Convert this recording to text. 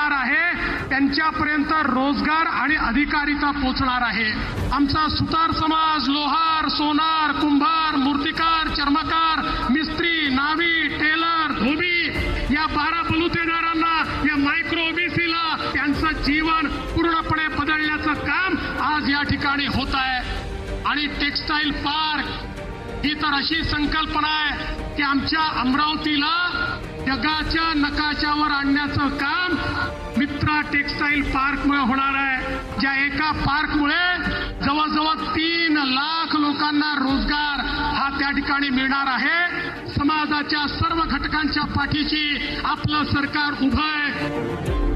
होणार आहे त्यांच्यापर्यंत रोजगार आणि अधिकारिता पोहोचणार आहे। आमचा सुतार समाज लोहार, सोनार, कुंभार, मूर्तिकार, चर्मकार, मिस्त्री, नावी, टेलर, धोबी या 12 बलुतेदारांना, या मायक्रो ओबीसीला त्यांचं जीवन पूर्णपणे बदलण्याचं काम आज या ठिकाणी होत आहे। आणि टेक्सटाईल पार्क ही तर अशी संकल्पना आहे की आमच्या अमरावतीला जगाच्या नकाशावर आणण्याचं काम मित्रा टेक्सटाईल पार्कमुळे होणार आहे। ज्या एका पार्कमुळे जवळजवळ 3 लाख लोकांना रोजगार हा त्या ठिकाणी मिळणार आहे। समाजाच्या सर्व घटकांच्या पाठीशी आपलं सरकार उभं आहे।